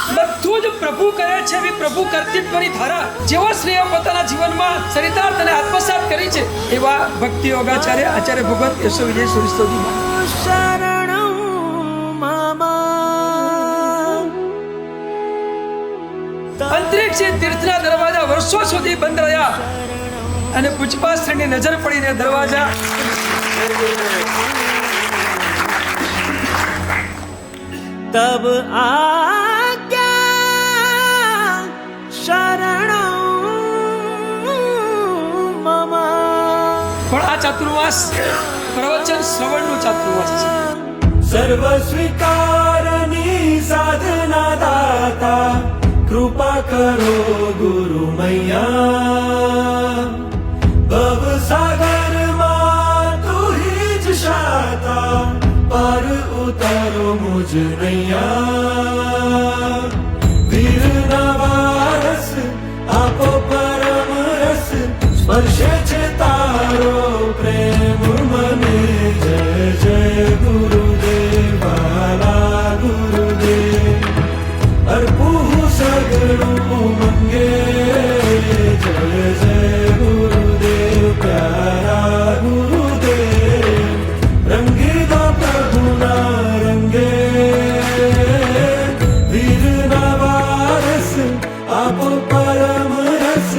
બધું જ પ્રભુ કરે છે એવી પ્રભુ કર્તૃત્વની ધારા જેવો શ્રેય પોતાના જીવનમાં ચરિતાર્થ અને આત્મસાત કરી છે એવા ભક્તિ યોગાચાર્ય આચાર્ય ભગવત યશો વિજય સુરસ્તોજી શરણં મમ અંતરિક્ષ તીર્થના દરવાજા વર્ષો સુધી બંધ રહ્યા અને પુષ્પાશ્રયની નજર પડીને દરવાજા તબ આજ્ઞા શરણં મમ પણ આ ચાતુર્માસ પ્રવચન શ્રવણનું ચાતુર્માસ છે સર્વ સ્વીકારની સાધના દાતા કૃપા કરો ગુરુ મૈયા ભવ સાગરમાં તું હી જ શાતા પર ઉતારો મુજ નૈયા વીર નવારસ આપો પરમ રસ સ્પર્શે છે તારો પ્રેમ મને જય જય ગુરુદેવ વાલા ગુરુદેવ અર્પું સગળું મંગે જય જય ગુરુદેવ પ્યારા ગુરુદેવ રંગી દો પ્રભુના રંગે વીર નવારસ આપો પરમ રસ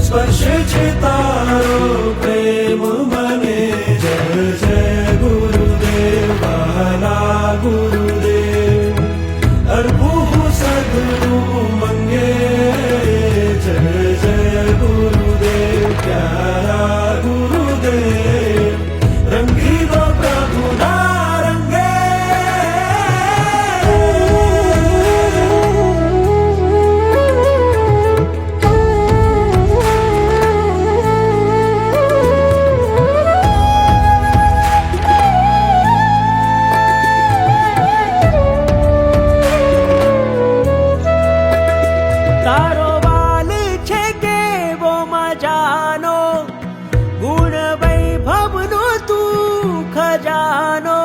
સ્પર્શે છે તારો પ્રેમ મને જય જય ગુરુદેવ વાલા ગુરુદેવ અર્પું સગળું મંગે જય જય ગુરુદેવ પ્યારા ગુરુદેવ રંગી દો પ્રભુના રંગે તારો વાલ છે કેવો મજાનો ગુણ વૈભવનો તું ખજાનો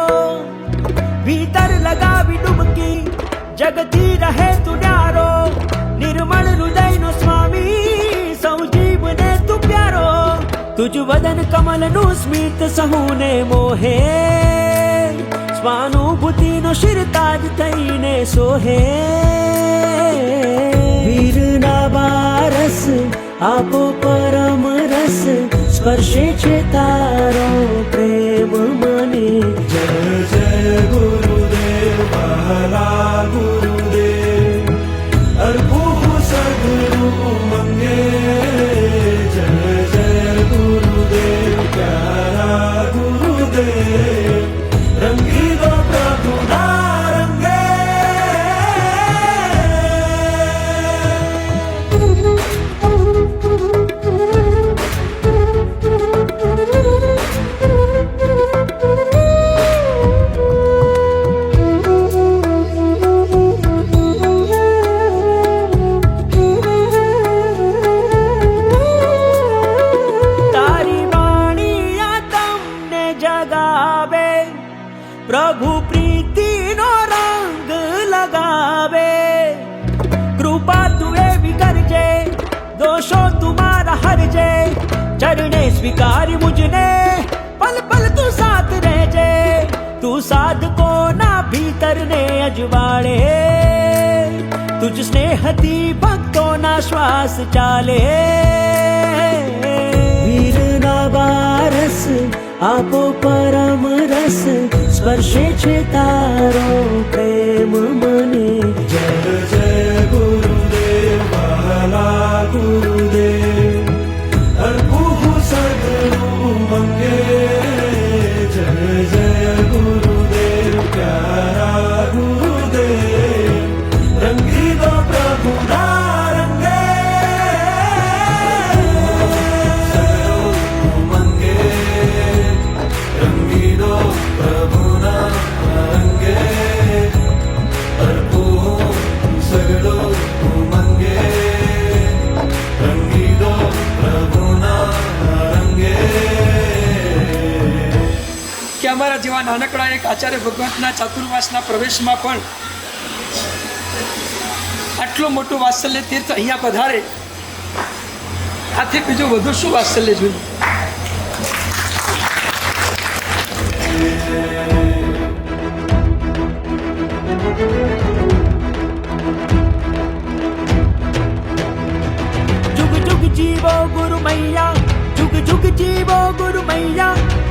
ભીતર લગાવી ડૂબકી જગતી રહે તું ન્યારો નિર્મળ હૃદયનો સ્વામી સૌ જીવને તું પ્યારો તુજ વદન કમલનું સ્મિત સહુને મોહે સ્વાનુભૂતિનો શિરતાજ થઈને સોહે વીરના બારસ આપો પરમ રસ સ્પર્શે છે તારો પ્રેમ મને જય જય ગુરુદેવ વાલા ગુરુદેવ અર્પું સગળું મંગે જય જય ગુરુદેવ પ્યારા ગુરુદેવ રંગી દો પ્રભુના રંગે તારી વાણીયા તમને જગાવે પ્રભુ પ્રીતિનો રંગ લગાવે કૃપા તું એવી કરજે દોષો તુમારા હરજે ચરણે સ્વીકારી મુજને પલ પલ તું સાથ રહેજે તું સાધકોના ભીતરને અજવાળે તુજ સ્નેહથી ભક્તોના શ્વાસ ચાલે વીરના બારસ આપો પરમ રસ સ્પર્શે છે તારો પ્રેમ મને જય જય ગુરુદેવ વાલા ગુરુદેવ અર્પું સગળું મંગે જય જય ગુરુદેવ પ્યારા ગુરુદેવ રંગી દો પ્રભુના રંગે કે અમારા જેવા નાનકડા એક આચાર્ય ભગવંતના ચાતુર્માસના પ્રવેશમાં પણ આટલું મોટું વાત્સલ્ય તીર્થ અહીંયા પધારે, આથી બીજું વધુ શું વાત્સલ્ય જોઈએ? जुग जुग जीवो गुरु मैया, जुग जुग जीवो गुरु मैया,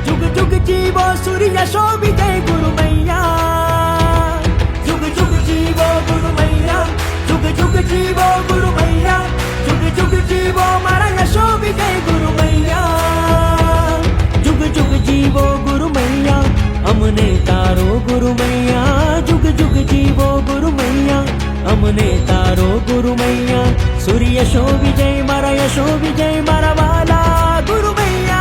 जुग जुग जीवो सूर्य शोभिते गुरु मैया। जुग जुग जीवो गुरु मैया, जुग जुग जीवो गुरु मैया, जुग जुग जीवो मारा यशोभिते गुरु मैया। जुग जुग जीवो गुरु मैया, अमने तारो गुरु मैया, जुग जुग जीवो गुरु मैया, अमने तारो गुरु मैया। सूर्य यशो विजय मारा यशो विजय मारा वाला गुरु मैया।